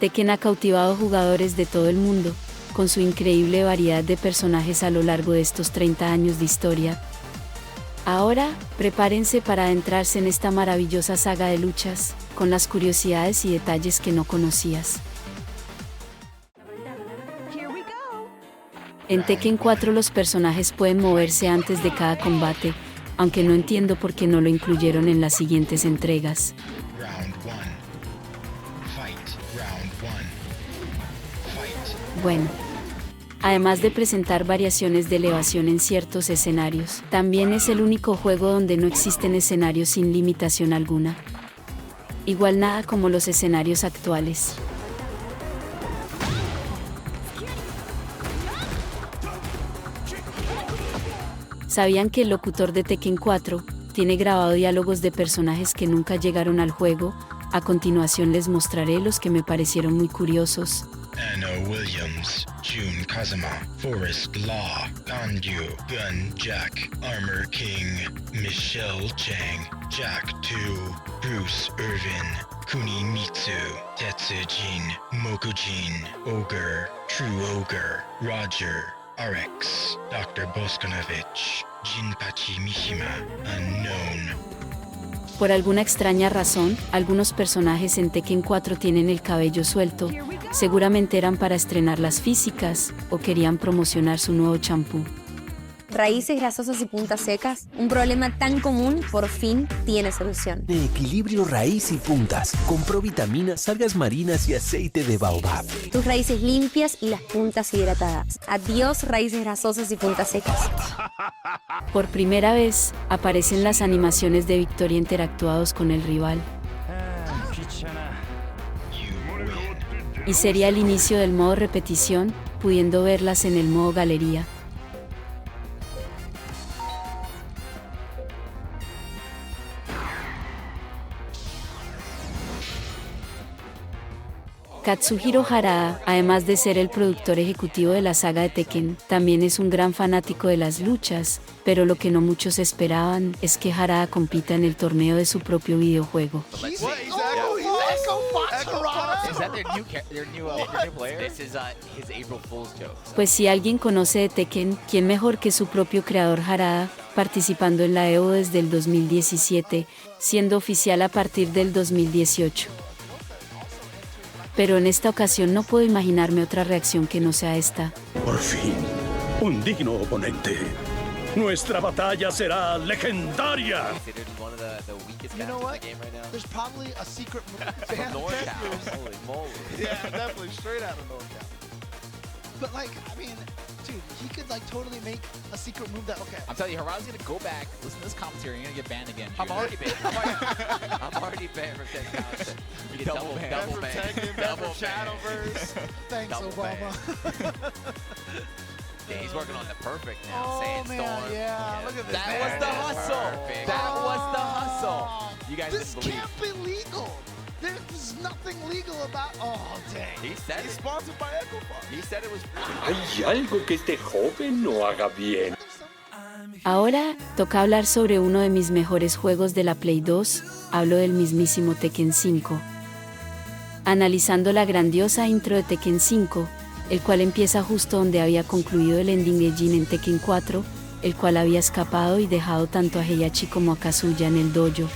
Tekken ha cautivado jugadores de todo el mundo, con su increíble variedad de personajes a lo largo de estos 30 años de historia. Ahora, prepárense para adentrarse en esta maravillosa saga de luchas, con las curiosidades y detalles que no conocías. En Tekken 4 los personajes pueden moverse antes de cada combate, aunque no entiendo por qué no lo incluyeron en las siguientes entregas. Bueno, además de presentar variaciones de elevación en ciertos escenarios, también es el único juego donde no existen escenarios sin limitación alguna. Igual nada como los escenarios actuales. ¿Sabían que el locutor de Tekken 4 tiene grabado diálogos de personajes que nunca llegaron al juego? A continuación les mostraré los que me parecieron muy curiosos. Anna Williams, Jun Kazama, Forrest Law, Ganyu, Gun Jack, Armor King, Michelle Chang, Jack 2, Bruce Irvin, Kunimitsu, Tetsujin, Mokujin, Ogre, True Ogre, Roger, RX, Dr. Boskanovich, Jinpachi Mishima, Unknown. Por alguna extraña razón, algunos personajes en Tekken 4 tienen el cabello suelto, seguramente eran para estrenar las físicas, o querían promocionar su nuevo champú. Raíces grasosas y puntas secas, un problema tan común, por fin tiene solución. De equilibrio raíz y puntas, compró vitaminas, algas marinas y aceite de baobab. Tus raíces limpias y las puntas hidratadas. Adiós raíces grasosas y puntas secas. Por primera vez, aparecen las animaciones de victoria interactuados con el rival. Y sería el inicio del modo repetición, pudiendo verlas en el modo galería. Katsuhiro Harada, además de ser el productor ejecutivo de la saga de Tekken, también es un gran fanático de las luchas, pero lo que no muchos esperaban es que Harada compita en el torneo de su propio videojuego. Pues si alguien conoce de Tekken, ¿quién mejor que su propio creador Harada, participando en la EVO desde el 2017, siendo oficial a partir del 2018? Pero en esta ocasión no puedo imaginarme otra reacción que no sea esta. Por fin, un digno oponente. Nuestra batalla será legendaria. You know what? There's probably a secret move. Yeah, definitely straight out of NorCal. But like, I mean, dude, he could like totally make a secret move that. Okay. I'm telling you, Harada's gonna go back, listen to this commentary, you're gonna get banned again. I'm already banned. I'm already banned from Tekken content. You get double ban. Double ban. Double Shadowverse. Thanks, Double Obama. Yeah, he's working on the perfect now. Oh Sandstorm. man, yeah. Look at this. That was the hustle. Perfect. That was the hustle. You guys This didn't believe. can't be legal. There's nothing legal about. Oh dang. He said He's it. sponsored by EchoFarm. He said it was. Hay algo que este joven no haga bien. Ahora, toca hablar sobre uno de mis mejores juegos de la Play 2, hablo del mismísimo Tekken 5. Analizando la grandiosa intro de Tekken 5, el cual empieza justo donde había concluido el ending de Jin en Tekken 4, el cual había escapado y dejado tanto a Heihachi como a Kazuya en el dojo.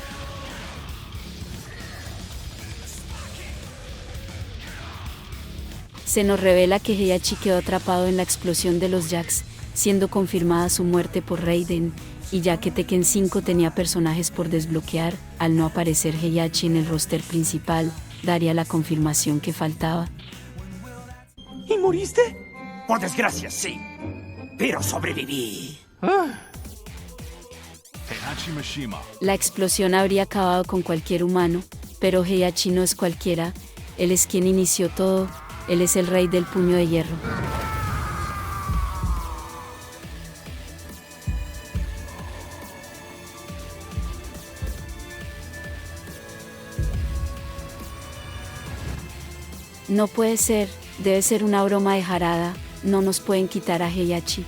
Se nos revela que Heihachi quedó atrapado en la explosión de los Jacks, siendo confirmada su muerte por Raiden, y ya que Tekken 5 tenía personajes por desbloquear, al no aparecer Heihachi en el roster principal, daría la confirmación que faltaba. ¿Y moriste? Por desgracia, sí. Pero sobreviví. La explosión habría acabado con cualquier humano, pero Heihachi no es cualquiera, él es quien inició todo, él es el rey del puño de hierro. No puede ser, debe ser una broma de Harada, no nos pueden quitar a Heihachi.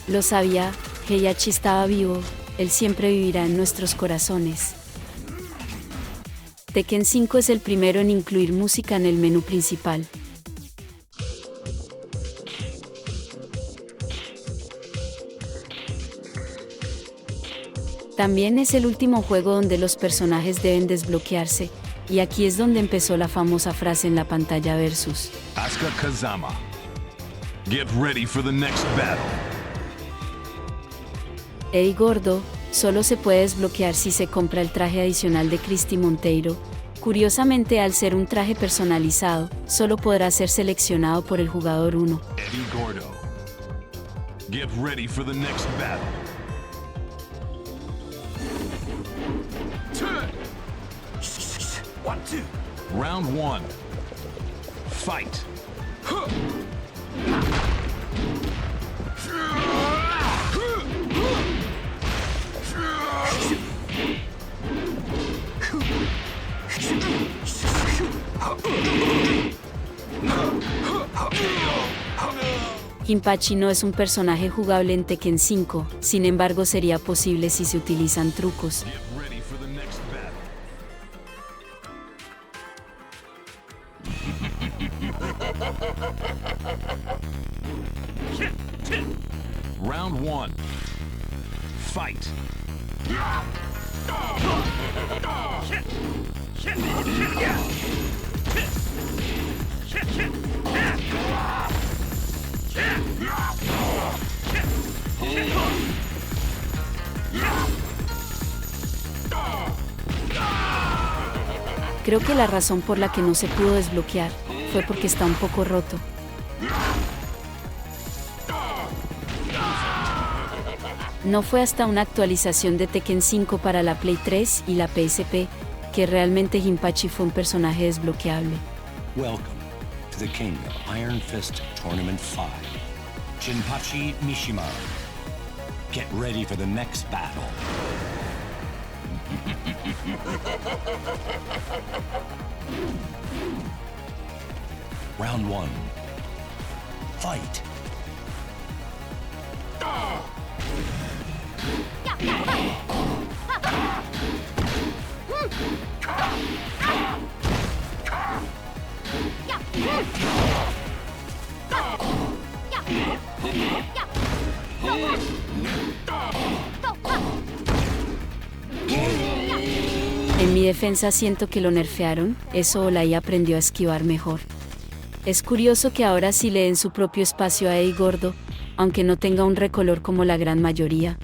Lo sabía, Heihachi estaba vivo, él siempre vivirá en nuestros corazones. Tekken 5 es el primero en incluir música en el menú principal. También es el último juego donde los personajes deben desbloquearse, y aquí es donde empezó la famosa frase en la pantalla versus. Asuka Kazama. Get ready for the next battle. Hey Gordo, solo se puede desbloquear si se compra el traje adicional de Christy Monteiro. Curiosamente, al ser un traje personalizado, solo podrá ser seleccionado por el jugador 1. Eddie Gordo. Get ready for the next battle. Round 1. Fight. Jinpachi no es un personaje jugable en Tekken 5, sin embargo sería posible si se utilizan trucos. Round 1. Fight. Creo que la razón por la que no se pudo desbloquear fue porque está un poco roto. No fue hasta una actualización de Tekken 5 para la Play 3 y la PSP que realmente Jinpachi fue un personaje desbloqueable. Welcome to the King of Iron Fist Tournament 5. Jinpachi Mishima. Get ready for the next battle. Round 1. Fight. En mi defensa siento que lo nerfearon, eso o la IA aprendió a esquivar mejor. Es curioso que ahora sí le den su propio espacio a Eddie Gordo, aunque no tenga un recolor como la gran mayoría.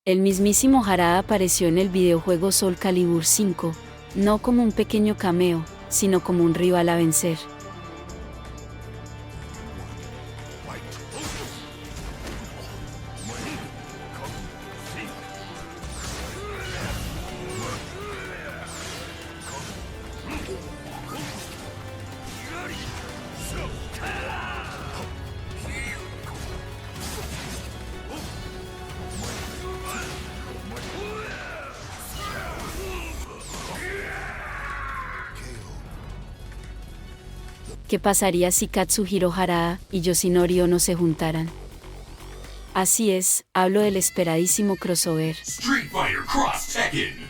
El mismísimo Harada apareció en el videojuego Soul Calibur 5, no como un pequeño cameo, sino como un rival a vencer. ¿Qué pasaría si Katsuhiro Harada y Yoshinori Ono se juntaran? Así es, hablo del esperadísimo crossover. Street Fighter Cross Tekken.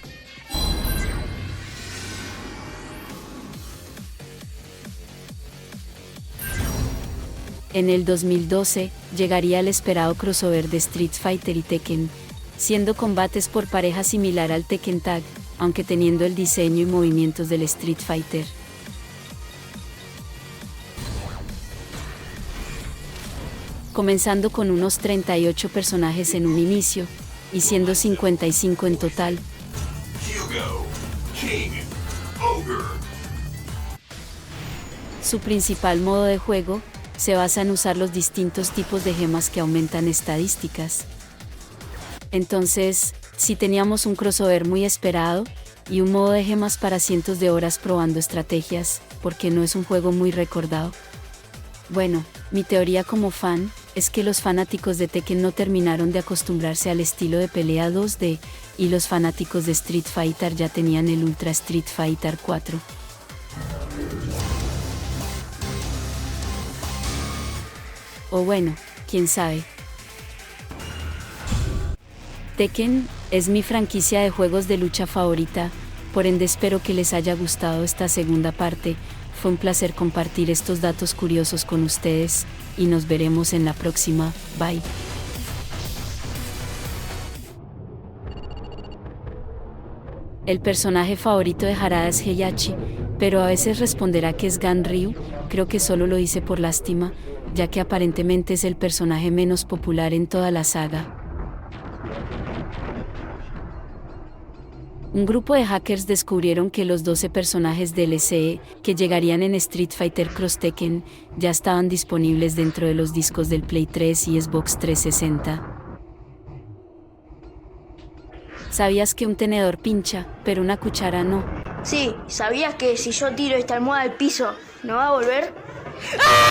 En el 2012, llegaría el esperado crossover de Street Fighter y Tekken, siendo combates por pareja similar al Tekken Tag, aunque teniendo el diseño y movimientos del Street Fighter. Comenzando con unos 38 personajes en un inicio, y siendo 55 en total. Hugo, King, Ogre. Su principal modo de juego se basa en usar los distintos tipos de gemas que aumentan estadísticas. Entonces, si teníamos un crossover muy esperado, y un modo de gemas para cientos de horas probando estrategias, porque no es un juego muy recordado. Bueno, mi teoría como fan, es que los fanáticos de Tekken no terminaron de acostumbrarse al estilo de pelea 2D, y los fanáticos de Street Fighter ya tenían el Ultra Street Fighter 4. O bueno, quién sabe. Tekken es mi franquicia de juegos de lucha favorita, por ende espero que les haya gustado esta segunda parte. Fue un placer compartir estos datos curiosos con ustedes, y nos veremos en la próxima. Bye. El personaje favorito de Harada es Heihachi, pero a veces responderá que es Ganryu. Creo que solo lo hice por lástima, ya que aparentemente es el personaje menos popular en toda la saga. Un grupo de hackers descubrieron que los 12 personajes DLC que llegarían en Street Fighter Cross Tekken ya estaban disponibles dentro de los discos del Play 3 y Xbox 360. ¿Sabías que un tenedor pincha, pero una cuchara no? Sí, ¿sabías que si yo tiro esta almohada al piso, no va a volver? ¡Ah!